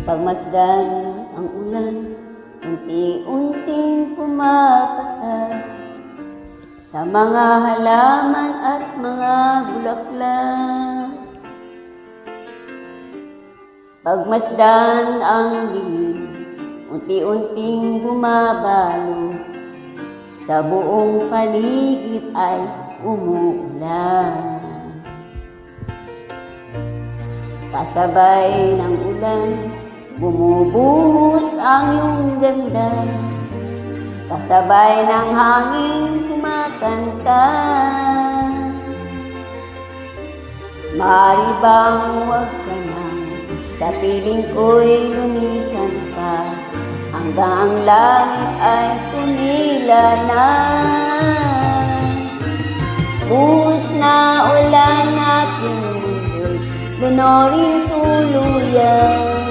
Pagmasdan ang ulan, unti-unting pumapatak sa mga halaman at mga bulaklak. Pagmasdan ang dilim, unti-unting bumabalo, sa buong paligid ay umuulan. Kasabay ng ulan, bumubuhos ang iyong ganda. Kasabay ng hangin, kumakanta. Maaari bang huwag ka na, sa piling ko'y lumisan pa, hanggang ang langit ay tumila na. Buhos na ulan aking mundo'y lunorin tuluyan.